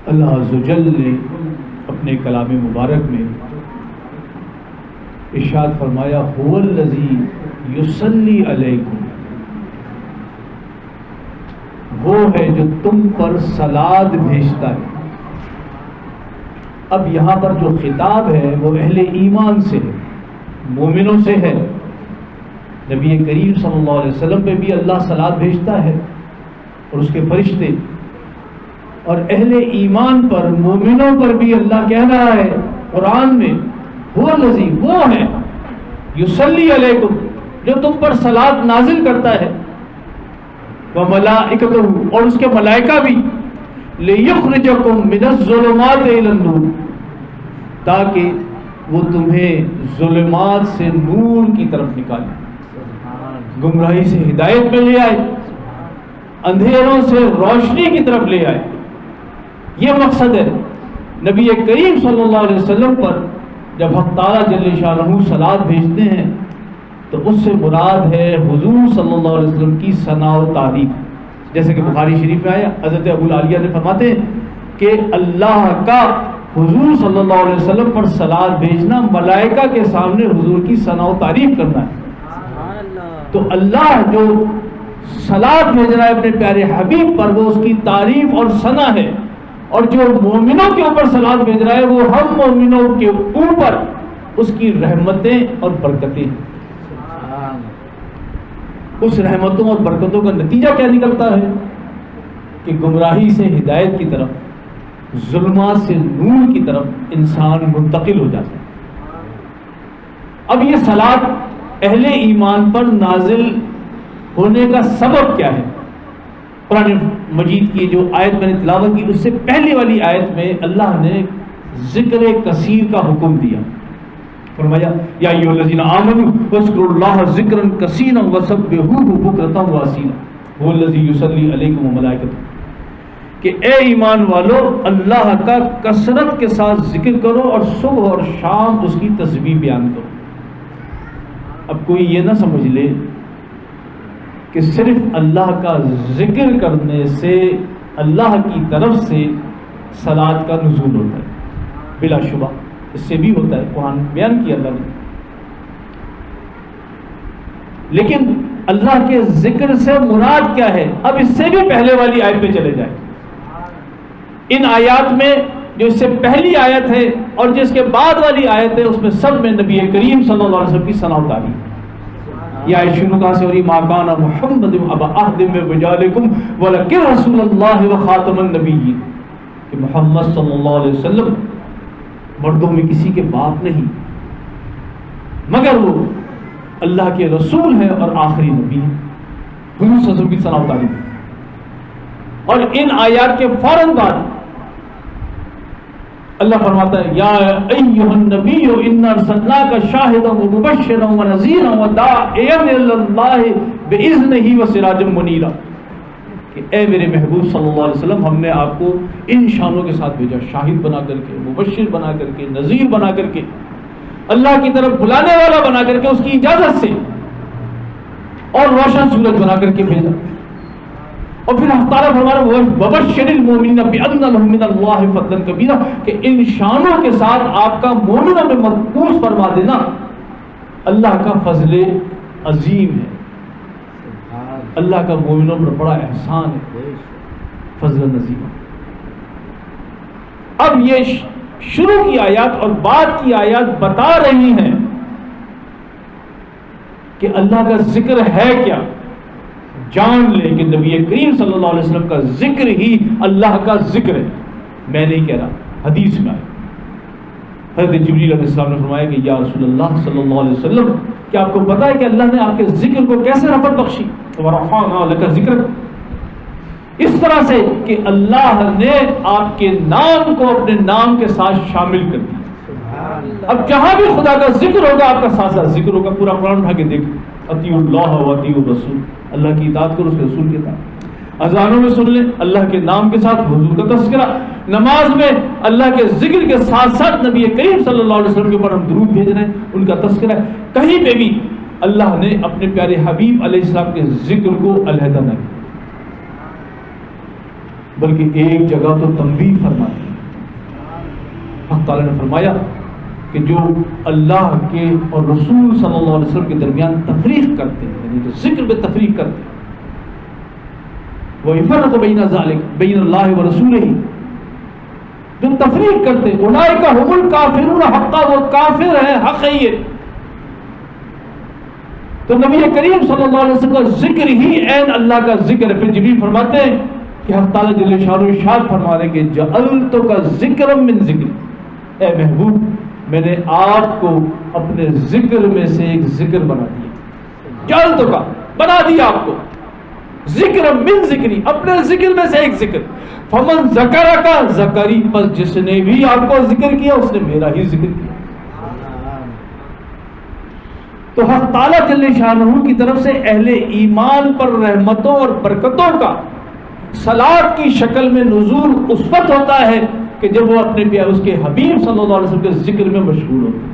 اللہ عز و جل نے اپنے کلام مبارک میں ارشاد فرمایا هو الذی یصلی علیکم، وہ ہے جو تم پر صلات بھیجتا ہے۔ اب یہاں پر جو خطاب ہے وہ اہل ایمان سے ہے، مومنوں سے ہے۔ نبی کریم صلی اللہ علیہ وسلم پہ بھی اللہ صلات بھیجتا ہے اور اس کے فرشتے، اور اہل ایمان پر، مومنوں پر بھی اللہ کہہ رہا ہے قرآن میں هو الذی، وہ ہے یصلی علیکم، جو تم پر صلات نازل کرتا ہے، وملائکتہ، اور اس کے ملائکہ بھی، لیخرجکم من الظلمات الی النور، تاکہ وہ تمہیں ظلمات سے نور کی طرف نکالے، گمراہی سے ہدایت میں لے آئے، اندھیروں سے روشنی کی طرف لے آئے۔ یہ مقصد ہے۔ نبی کریم صلی اللہ علیہ وسلم پر جب حق تعالیٰ جل شانہ صلات بھیجتے ہیں تو اس سے مراد ہے حضور صلی اللہ علیہ وسلم کی ثنا و تعریف، جیسے کہ بخاری شریف میں آیا، حضرت ابو العالیہ نے فرماتے ہیں کہ اللہ کا حضور صلی اللہ علیہ وسلم پر صلات بھیجنا ملائکہ کے سامنے حضور کی ثنا و تعریف کرنا ہے۔ تو اللہ جو صلات بھیج رہا ہے اپنے پیارے حبیب پر، وہ اس کی تعریف اور ثنا ہے، اور جو مومنوں کے اوپر صلات بھیج رہا ہے وہ ہم مومنوں کے اوپر اس کی رحمتیں اور برکتیں ہیں۔ اس رحمتوں اور برکتوں کا نتیجہ کیا نکلتا ہے کہ گمراہی سے ہدایت کی طرف، ظلمات سے نور کی طرف انسان منتقل ہو جاتا ہے۔ اب یہ صلات اہل ایمان پر نازل ہونے کا سبب کیا ہے؟ قرآن مجید کی جو آیت میں نے تلاوت کی اس سے پہلی والی آیت میں اللہ نے ذکر کثیر کا حکم دیا، فرمایا یا ایھا الذین آمنوا واذکروا اللہ ذکرا کثیرا وسبحوہ بکرۃ واصیلا ھو الذی یصلی علیکم وملائکتہ، کہ اے ایمان والو اللہ کا کثرت کے ساتھ ذکر کرو اور صبح اور شام اس کی تسبیح بیان کرو۔ اب کوئی یہ نہ سمجھ لے کہ صرف اللہ کا ذکر کرنے سے اللہ کی طرف سے صلات کا نزول ہوتا ہے، بلا شبہ اس سے بھی ہوتا ہے، قرآن بیان کیا اللہ نے، لیکن اللہ کے ذکر سے مراد کیا ہے؟ اب اس سے بھی پہلے والی آیت پہ چلے جائیں۔ ان آیات میں جو اس سے پہلی آیت ہے اور جس کے بعد والی آیت ہے اس میں سب میں نبی کریم صلی اللہ علیہ وسلم کی ثنا و تعریف۔ یہ آیت شروع کہاں سے ہو رہی؟ ما کان محمد ابا احد من رجالکم ولکن رسول اللہ وخاتم النبیین، کہ محمد صلی اللہ علیہ وسلم مردوں میں کسی کے باپ نہیں مگر وہ اللہ کے رسول ہیں اور آخری نبی ہیں۔ حضور صلی اللہ علیہ وسلم کی ثنا و تعریف۔ اور ان آیات کے فوراً بعد اللہ فرماتا ہے یا ایھا النبی انا ارسلناک شاہدا ومبشرا ونذیرا وداعیا الی اللہ باذنہ وسراجا منیرا، کہ اے میرے محبوب صلی اللہ علیہ وسلم ہم نے آپ کو ان شانوں کے ساتھ بھیجا، شاہد بنا کر کے، مبشر بنا کر کے، نذیر بنا کر کے، اللہ کی طرف بلانے والا بنا کر کے اس کی اجازت سے، اور روشن سورج بنا کر کے بھیجا۔ اور پھر اللہ تعالیٰ فرما رہا ہے وَبَشِّرِ الْمُؤْمِنِينَ بِأَنَّ لَهُم مِّنَ اللَّهِ فَضْلًا كَبِيرًا، کہ ان شانوں کے ساتھ آپ کا مومنوں میں مرکوز فرما دینا اللہ کا فضل عظیم ہے، اللہ کا مومنوں پر بڑا احسان ہے، فضل عظیم۔ اب یہ شروع کی آیات اور بعد کی آیات بتا رہی ہیں کہ اللہ کا ذکر ہے کیا۔ جان لے کہ نبی کریم صلی اللہ علیہ وسلم کا ذکر ہی اللہ کا ذکر ہے، میں نہیں کہہ رہا، حدیث میں آیا۔ حضرت جبریل علیہ السلام نے فرمایا کہ یا رسول اللہ صلی اللہ علیہ وسلم، کیا آپ کو پتا ہے کہ اللہ نے آپ کے ذکر کو کیسے رفعت بخشی؟ وَرَفَعْنَا لَكَ ذِكْرَكَ، اس طرح سے کہ اللہ نے آپ کے نام کو اپنے نام کے ساتھ شامل کر دیا۔ اب جہاں بھی خدا کا ذکر ہوگا آپ کا ساتھ ساتھ ذکر ہوگا۔ پورا قرآن اٹھا کے دیکھ، اطیعوا اللہ واطیعوا الرسول، اللہ کی اطاعت کرو، اس کے رسول کی اطاعت۔ اذانوں میں سن لیں اللہ کے نام کے ساتھ حضور کا تذکرہ، نماز میں اللہ کے ذکر کے ساتھ ساتھ نبی کریم صلی اللہ علیہ وسلم کے اوپر ہم درود بھیج رہے ہیں، ان کا تذکرہ۔ کہیں پہ بھی اللہ نے اپنے پیارے حبیب علیہ السلام کے ذکر کو علیحدہ نہ کیا۔ بلکہ ایک جگہ تو تنبیہ فرماتی ہے۔ اللہ تعالیٰ نے فرمایا کہ جو اللہ کے اور رسول صلی اللہ علیہ وسلم کے درمیان تفریق کرتے ہیں، یعنی جو ذکر میں تفریق کرتے ہیں، وَيُفَرِّقُ بَيْنَ ذَلِكَ بَيْنَ اللَّهِ وَرَسُولِهِ، جو تفریق کرتے ہیں، اولئک ھم الکافرون حقا، وہ کافر ہیں حق ہے یہ۔ تو نبی کریم صلی اللہ علیہ وسلم کا ذکر ہی عین اللہ کا ذکر ہے۔ پھر جبریل فرماتے ہیں کہ حق تعالیٰ جل شانہ ارشاد فرما رہے ہیں کہ جعلتک ذکرا من ذکری، اے محبوب میں نے آپ کو اپنے ذکر میں سے ایک ذکر بنا دیا، جعلتک بنا دیا آپ کو ذکر من ذکری، اپنے ذکر میں سے ایک ذکر۔ فمن ذکرک ذکری، پس جس نے بھی آپ کو ذکر کیا اس نے میرا ہی ذکر کیا۔ تو حق تعالیٰ جل شانہ کی طرف سے اہل ایمان پر رحمتوں اور برکتوں کا صلات کی شکل میں نزول اس وقت ہوتا ہے کہ جب وہ اپنے اس کے حبیب صلی اللہ علیہ وسلم کے ذکر میں مشغول ہوتے ہیں۔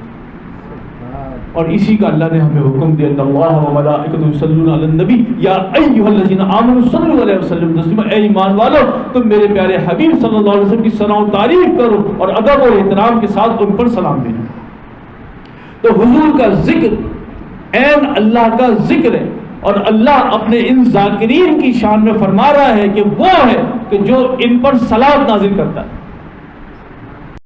اور اسی کا اللہ نے ہمیں حکم دیا، ان اللہ و ملائکۃ یصلون علی النبی یا ایھا الذین آمنوا صلوا علیہ وسلم تسلیما، اے ایمان والو تم میرے پیارے حبیب صلی اللہ علیہ وسلم کی ثنا و تعریف کرو اور ادب اور احترام کے ساتھ ان پر سلام بھیجو۔ تو حضور کا ذکر عین اللہ کا ذکر ہے، اور اللہ اپنے ان ذاکرین کی شان میں فرما رہا ہے کہ وہ ہے کہ جو ان پر صلات نازل کرتا ہے۔